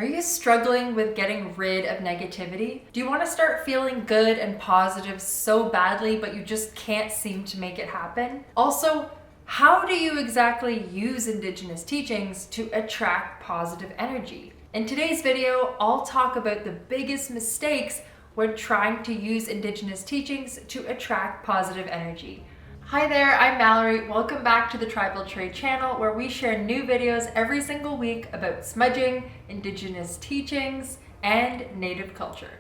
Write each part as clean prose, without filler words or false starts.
Are you struggling with getting rid of negativity? Do you want to start feeling good and positive so badly, but you just can't seem to make it happen? Also, how do you exactly use Indigenous teachings to attract positive energy? In today's video, I'll talk about the biggest mistakes when trying to use Indigenous teachings to attract positive energy. Hi there, I'm Mallory. Welcome back to the Tribal Trade channel, where we share new videos every single week about smudging, Indigenous teachings, and Native culture.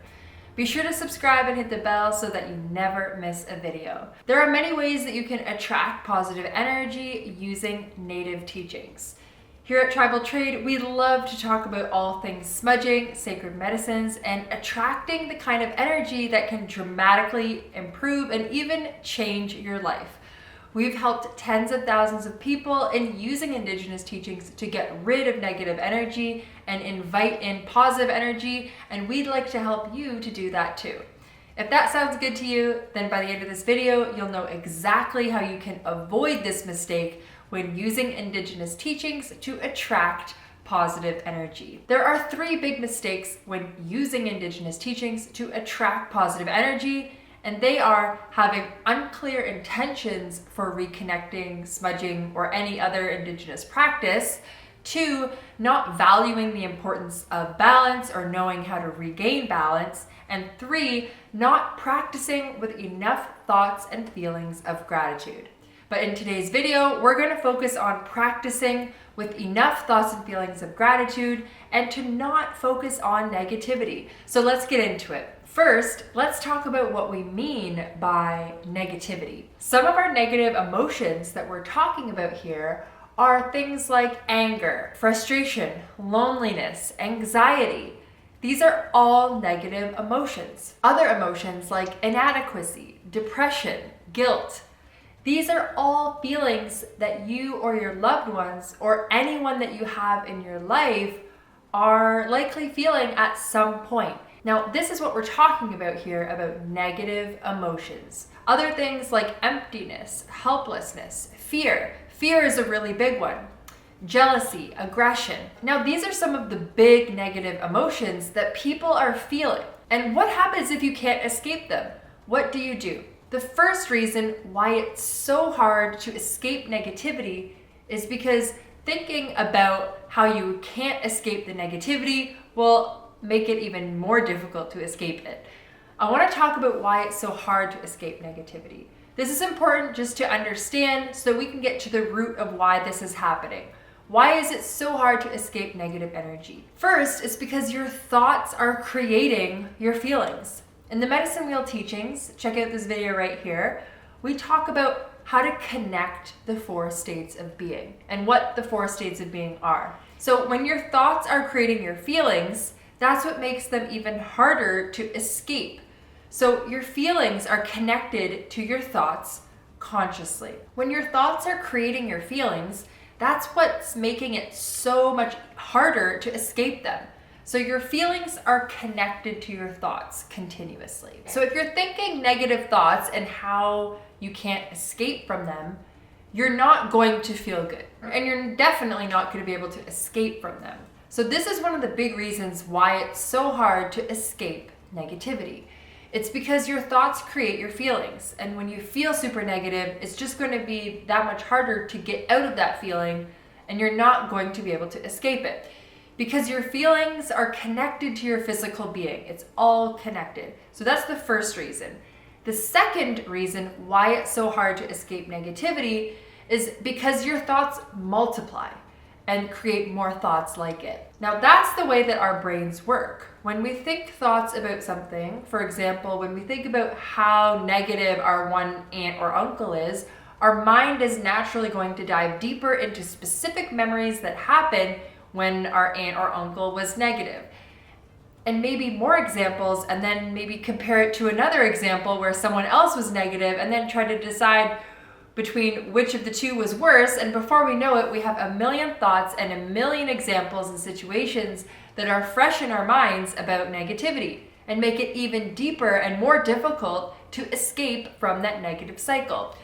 Be sure to subscribe and hit the bell so that you never miss a video. There are many ways that you can attract positive energy using Native teachings. Here at Tribal Trade, we love to talk about all things smudging, sacred medicines, and attracting the kind of energy that can dramatically improve and even change your life. We've helped tens of thousands of people in using Indigenous teachings to get rid of negative energy and invite in positive energy, and we'd like to help you to do that too. If that sounds good to you, then by the end of this video, you'll know exactly how you can avoid this mistake when using Indigenous teachings to attract positive energy. There are three big mistakes when using Indigenous teachings to attract positive energy, and they are having unclear intentions for reconnecting, smudging, or any other Indigenous practice. 2, not valuing the importance of balance or knowing how to regain balance. And 3, not practicing with enough thoughts and feelings of gratitude. But in today's video, we're going to focus on practicing with enough thoughts and feelings of gratitude and to not focus on negativity. So let's get into it. First, let's talk about what we mean by negativity. Some of our negative emotions that we're talking about here are things like anger, frustration, loneliness, anxiety. These are all negative emotions. Other emotions like inadequacy, depression, guilt. These are all feelings that you or your loved ones or anyone that you have in your life are likely feeling at some point. Now, this is what we're talking about here about negative emotions. Other things like emptiness, helplessness, fear. Fear is a really big one. Jealousy, aggression. Now, these are some of the big negative emotions that people are feeling. And what happens if you can't escape them? What do? The first reason why it's so hard to escape negativity is because thinking about how you can't escape the negativity will make it even more difficult to escape it. I want to talk about why it's so hard to escape negativity. This is important just to understand so we can get to the root of why this is happening. Why is it so hard to escape negative energy? First, it's because your thoughts are creating your feelings. In the Medicine Wheel teachings, check out this video right here, we talk about how to connect the 4 states of being and what the 4 states of being are. So when your thoughts are creating your feelings, that's what makes them even harder to escape. So your feelings are connected to your thoughts consciously. When your thoughts are creating your feelings, that's what's making it so much harder to escape them. So your feelings are connected to your thoughts continuously. So if you're thinking negative thoughts and how you can't escape from them, you're not going to feel good. And you're definitely not going to be able to escape from them. So this is one of the big reasons why it's so hard to escape negativity. It's because your thoughts create your feelings. And when you feel super negative, it's just going to be that much harder to get out of that feeling, and you're not going to be able to escape it. Because your feelings are connected to your physical being. It's all connected. So that's the first reason. The second reason why it's so hard to escape negativity is because your thoughts multiply and create more thoughts like it. Now, that's the way that our brains work. When we think thoughts about something, for example, when we think about how negative our one aunt or uncle is, our mind is naturally going to dive deeper into specific memories that happen when our aunt or uncle was negative. And maybe more examples, and then maybe compare it to another example where someone else was negative, and then try to decide between which of the two was worse. And before we know it, we have a million thoughts and a million examples and situations that are fresh in our minds about negativity, and make it even deeper and more difficult to escape from that negative cycle.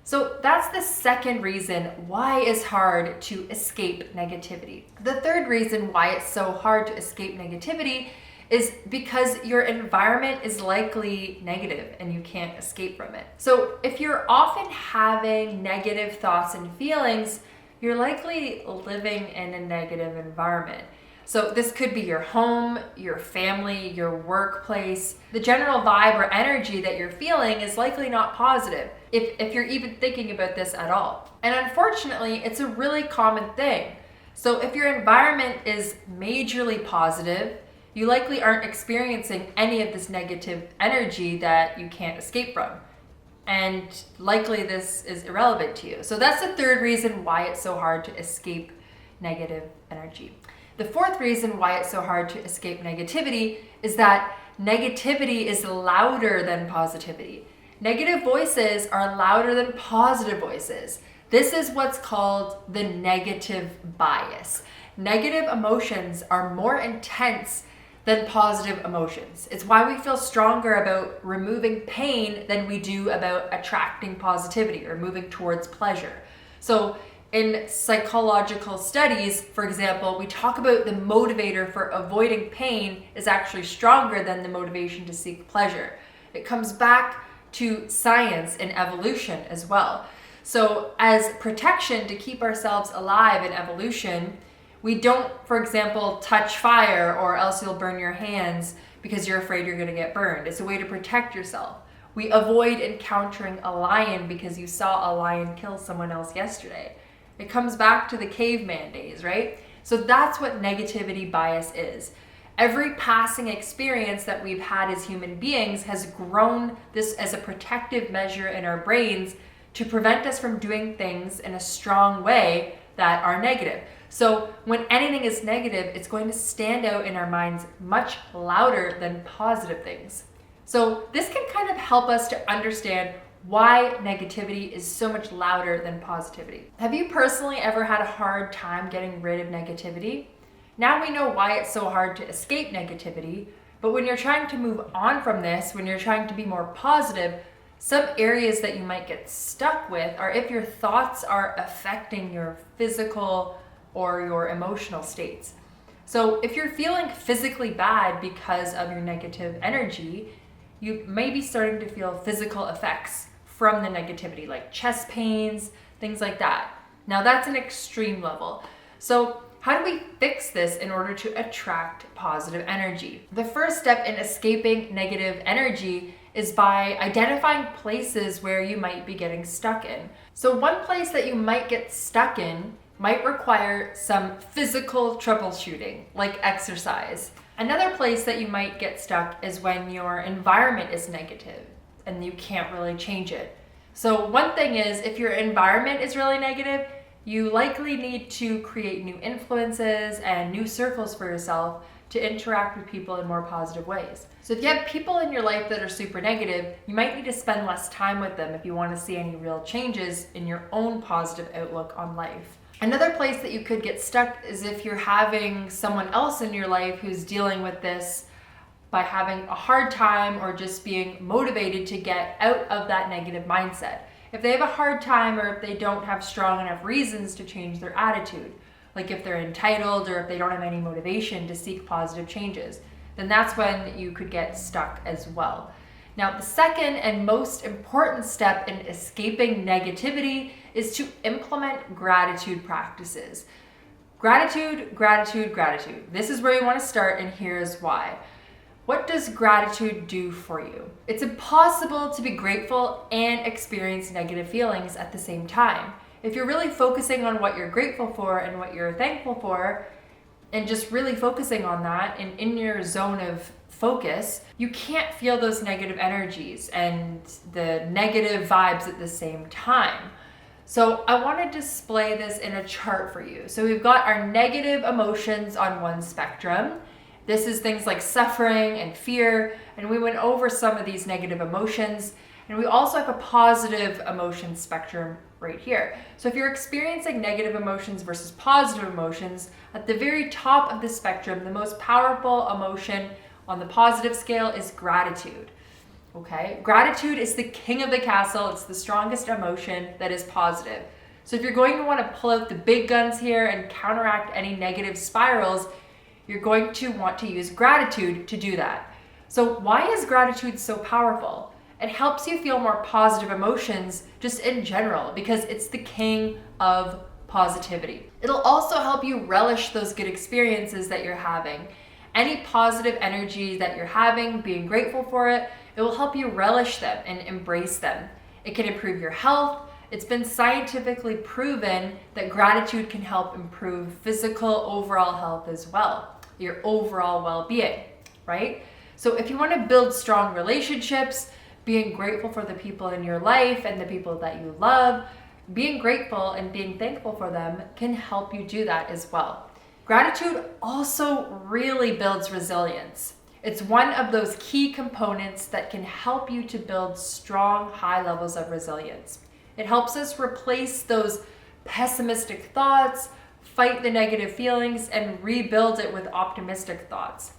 So that's the second reason why it's hard to escape negativity. The third reason why it's so hard to escape negativity is because your environment is likely negative and you can't escape from it. So if you're often having negative thoughts and feelings, you're likely living in a negative environment. So this could be your home, your family, your workplace. The general vibe or energy that you're feeling is likely not positive, if you're even thinking about this at all. And unfortunately, it's a really common thing. So if your environment is majorly positive, you likely aren't experiencing any of this negative energy that you can't escape from. And likely this is irrelevant to you. So that's the third reason why it's so hard to escape negative energy. The fourth reason why it's so hard to escape negativity is that negativity is louder than positivity. Negative voices are louder than positive voices. This is what's called the negative bias. Negative emotions are more intense than positive emotions. It's why we feel stronger about removing pain than we do about attracting positivity or moving towards pleasure. So in psychological studies, for example, we talk about the motivator for avoiding pain is actually stronger than the motivation to seek pleasure. It comes back to science and evolution as well. So as protection to keep ourselves alive in evolution, we don't, for example, touch fire or else you'll burn your hands because you're afraid you're going to get burned. It's a way to protect yourself. We avoid encountering a lion because you saw a lion kill someone else yesterday. It comes back to the caveman days, right? So that's what negativity bias is. Every passing experience that we've had as human beings has grown this as a protective measure in our brains to prevent us from doing things in a strong way that are negative. So when anything is negative, it's going to stand out in our minds much louder than positive things. So this can kind of help us to understand why negativity is so much louder than positivity. Have you personally ever had a hard time getting rid of negativity? Now we know why it's so hard to escape negativity, but when you're trying to move on from this, when you're trying to be more positive, some areas that you might get stuck with are if your thoughts are affecting your physical or your emotional states. So if you're feeling physically bad because of your negative energy, you may be starting to feel physical effects from the negativity, like chest pains, things like that. Now that's an extreme level. So how do we fix this in order to attract positive energy? The first step in escaping negative energy is by identifying places where you might be getting stuck in. So one place that you might get stuck in might require some physical troubleshooting, like exercise. Another place that you might get stuck is when your environment is negative and you can't really change it. So one thing is, if your environment is really negative, you likely need to create new influences and new circles for yourself to interact with people in more positive ways. So if you have people in your life that are super negative, you might need to spend less time with them if you want to see any real changes in your own positive outlook on life. Another place that you could get stuck is if you're having someone else in your life who's dealing with this by having a hard time or just being motivated to get out of that negative mindset. If they have a hard time or if they don't have strong enough reasons to change their attitude, like if they're entitled or if they don't have any motivation to seek positive changes, then that's when you could get stuck as well. Now, the second and most important step in escaping negativity is to implement gratitude practices. Gratitude, gratitude, gratitude. This is where you want to start, and here's why. What does gratitude do for you? It's impossible to be grateful and experience negative feelings at the same time. If you're really focusing on what you're grateful for and what you're thankful for, and just really focusing on that and in your zone of focus, you can't feel those negative energies and the negative vibes at the same time. So I want to display this in a chart for you. So we've got our negative emotions on one spectrum. This is things like suffering and fear, and we went over some of these negative emotions. And we also have a positive emotion spectrum right here. So if you're experiencing negative emotions versus positive emotions, at the very top of the spectrum, the most powerful emotion on the positive scale is gratitude. okay? Gratitude is the king of the castle. It's the strongest emotion that is positive. So if you're going to want to pull out the big guns here and counteract any negative spirals, you're going to want to use gratitude to do that. So why is gratitude so powerful? It helps you feel more positive emotions just in general because it's the king of positivity. It'll also help you relish those good experiences that you're having. Any positive energy that you're having, being grateful for it, it will help you relish them and embrace them. It can improve your health. It's been scientifically proven that gratitude can help improve physical overall health as well, your overall well-being, right? So if you want to build strong relationships, being grateful for the people in your life and the people that you love, being grateful and being thankful for them can help you do that as well. Gratitude also really builds resilience. It's one of those key components that can help you to build strong, high levels of resilience. It helps us replace those pessimistic thoughts, fight the negative feelings, and rebuild it with optimistic thoughts.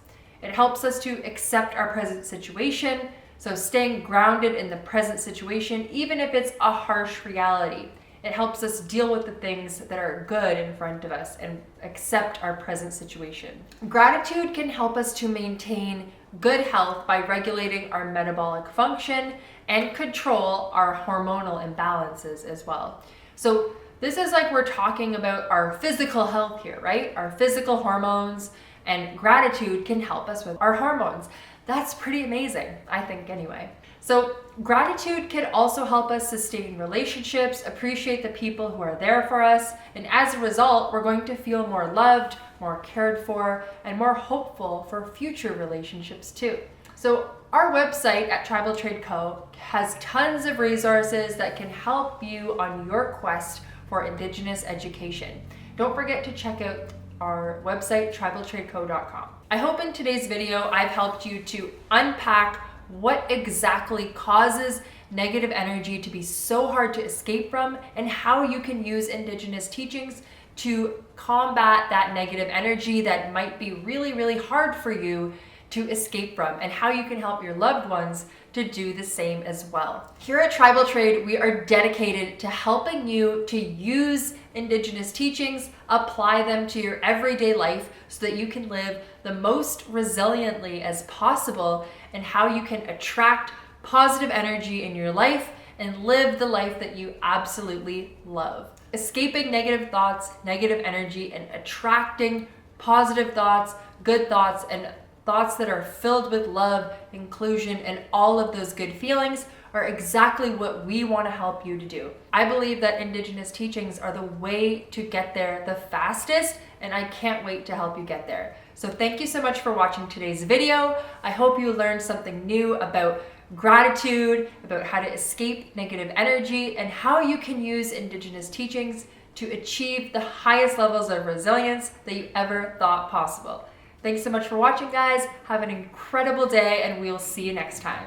It helps us to accept our present situation, so staying grounded in the present situation, even if it's a harsh reality. It helps us deal with the things that are good in front of us and accept our present situation. Gratitude can help us to maintain good health by regulating our metabolic function and control our hormonal imbalances as well. So this is like we're talking about our physical health here, right? Our physical hormones, and gratitude can help us with our hormones. That's pretty amazing, I think anyway. So gratitude can also help us sustain relationships, appreciate the people who are there for us, and as a result, we're going to feel more loved, more cared for, and more hopeful for future relationships too. So our website at Tribal Trade Co. has tons of resources that can help you on your quest for Indigenous education. Don't forget to check out our website, tribaltradeco.com. I hope in today's video I've helped you to unpack what exactly causes negative energy to be so hard to escape from and how you can use Indigenous teachings to combat that negative energy that might be really, really hard for you to escape from, and how you can help your loved ones to do the same as well. Here at Tribal Trade, we are dedicated to helping you to use Indigenous teachings, apply them to your everyday life so that you can live the most resiliently as possible, and how you can attract positive energy in your life and live the life that you absolutely love. Escaping negative thoughts, negative energy, and attracting positive thoughts, good thoughts, and thoughts that are filled with love, inclusion, and all of those good feelings are exactly what we want to help you to do. I believe that Indigenous teachings are the way to get there the fastest, and I can't wait to help you get there. So thank you so much for watching today's video. I hope you learned something new about gratitude, about how to escape negative energy, and how you can use Indigenous teachings to achieve the highest levels of resilience that you ever thought possible. Thanks so much for watching, guys. Have an incredible day, and we'll see you next time.